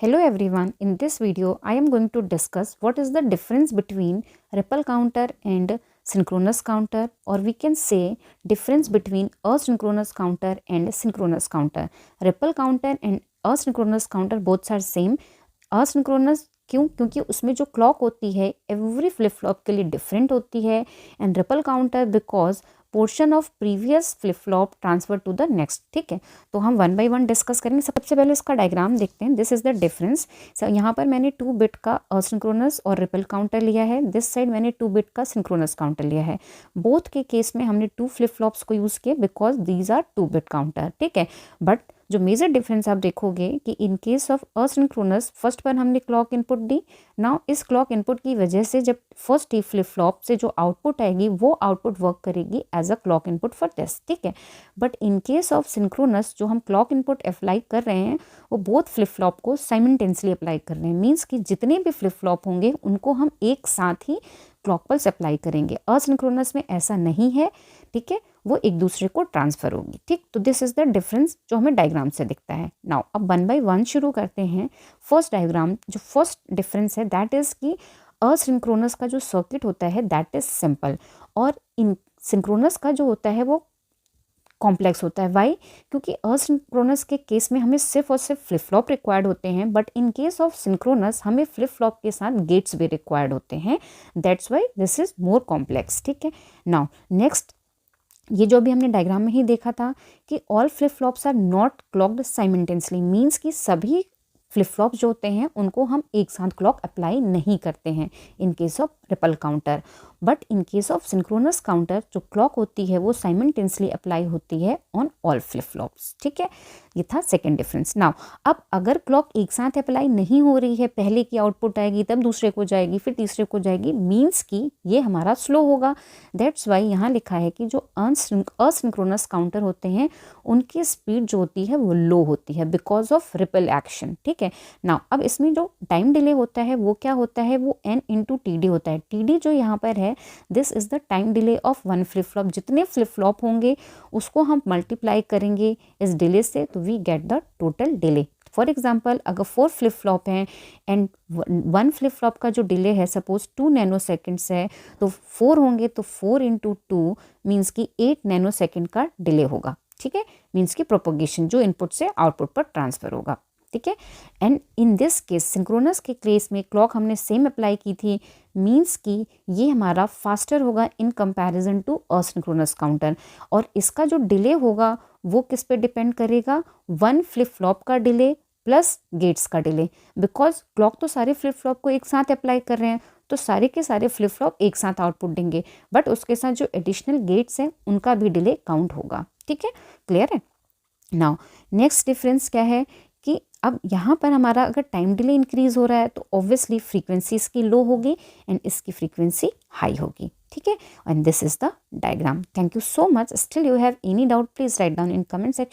Hello everyone, in this video I am going to discuss what is the difference between ripple counter and synchronous counter, or we can say difference between asynchronous counter and synchronous counter. Ripple counter and asynchronous counter both are same. asynchronous क्यों? क्योंकि उसमें जो clock होती है every flip flop के लिए different होती है, and ripple counter because portion of previous flip flop transfer to the next. ठीक है, तो हम वन बाय वन डिस्कस करेंगे। सबसे पहले इसका डायग्राम देखते हैं। This is the difference. यहाँ पर मैंने 2 बिट का असिंक्रोनस और रिपल काउंटर लिया है, दिस साइड मैंने 2 बिट का सिंक्रोनस काउंटर लिया है। बोथ के केस में हमने 2 फ्लिप फ्लॉप्स को यूज़ किया because these are 2 bit counter. ठीक है, बट जो मेजर डिफरेंस आप देखोगे कि in case of asynchronous first पर हमने क्लॉक इनपुट दी। नाउ इस क्लॉक इनपुट की वजह से जब फर्स्ट ही फ्लिप फ्लॉप से जो आउटपुट आएगी वो आउटपुट वर्क करेगी as a clock input for this. ठीक है, but in case of synchronous जो हम क्लॉक इनपुट अप्लाई कर रहे हैं वो बोथ फ्लिप फ्लॉप को साइमल्टेनियसली अप्लाई कर रहे हैं। मीन्स कि जितने भी फ्लिप फ्लॉप होंगे उनको हम एक साथ ही क्लॉक पल्स अप्लाई करेंगे। असिंक्रोनस में ऐसा नहीं है। ठीक है, वो एक दूसरे को ट्रांसफर होगी। ठीक, तो दिस इज द डिफरेंस जो हमें डायग्राम से दिखता है। नाउ अब वन बाय वन शुरू करते हैं। फर्स्ट डायग्राम जो फर्स्ट डिफरेंस है दैट इज कि असिंक्रोनस का जो सर्किट होता है दैट इज सिंपल, और इन सिंक्रोनस का जो होता है वो कॉम्प्लेक्स होता है। वाई? क्योंकि असिंक्रोनस के केस में हमें सिर्फ और सिर्फ फ्लिप फ्लॉप रिक्वायर्ड होते हैं, but in case of synchronous हमें फ्लिप फ्लॉप के साथ गेट्स भी रिक्वायर्ड होते हैं। That's why this is more complex. ठीक है, नाउ नेक्स्ट, ये जो भी हमने डायग्राम में ही देखा था कि all flip flops are not clocked simultaneously. Means कि सभी फ्लिप फ्लॉप जो होते हैं उनको हम एक साथ क्लॉक अप्लाई नहीं करते हैं इन case of ripple counter, but in case of synchronous counter जो क्लॉक होती है वो साइमल्टेनियसली अप्लाई होती है ऑन ऑल फ्लिप फ्लॉप्स। ठीक है, ये था सेकेंड डिफरेंस। नाउ अब अगर क्लॉक एक साथ अप्लाई नहीं हो रही है, पहले की आउटपुट आएगी तब दूसरे को जाएगी फिर तीसरे को जाएगी, मीन्स कि ये हमारा स्लो होगा। दैट्स वाई यहाँ लिखा है कि जो असिंक्रोनस काउंटर होते हैं उनकी स्पीड जो होती है वो लो होती है बिकॉज ऑफ रिपल एक्शन। ठीक है, नाउ अब इसमें जो टाइम डिले होता है वो क्या होता है, वो n इंटू टी डी होता है। टी डी जो यहाँ पर है this is the time delay of one flip flop. जितने फ्लिप फ्लॉप होंगे उसको हम मल्टीप्लाई करेंगे इस डिले से तो we get the total delay. For example अगर 4 फ्लिप फ्लॉप हैं एंड वन फ्लिप फ्लॉप का जो डिले है सपोज 2 नैनो सेकेंड्स है, तो 4 होंगे तो 4 इंटू 2 मीन्स कि 8 नैनो सेकेंड का डिले होगा। ठीक है, मीन्स की प्रोपोगेशन जो इनपुट से आउटपुट पर ट्रांसफर होगा। ठीक है, and in this case synchronous के केस में क्लॉक हमने सेम अप्लाई की थी, मीन्स कि ये हमारा फास्टर होगा in comparison to asynchronous counter. और इसका जो डिले होगा वो किस पे डिपेंड करेगा, वन फ्लिप फ्लॉप का डिले प्लस गेट्स का डिले। बिकॉज क्लॉक तो सारे फ्लिप फ्लॉप को एक साथ अप्लाई कर रहे हैं तो सारे के सारे फ्लिप फ्लॉप एक साथ आउटपुट देंगे, बट उसके साथ जो एडिशनल गेट्स हैं उनका भी डिले काउंट होगा। ठीक है, क्लियर है। नाउ नेक्स्ट डिफरेंस क्या है कि अब यहाँ पर हमारा अगर टाइम डिले इंक्रीज हो रहा है तो ऑब्वियसली फ्रीक्वेंसी इसकी लो होगी एंड इसकी फ्रीक्वेंसी हाई होगी। ठीक है, and this is the diagram. Thank you so much. Still you have any doubt please write down in comment section.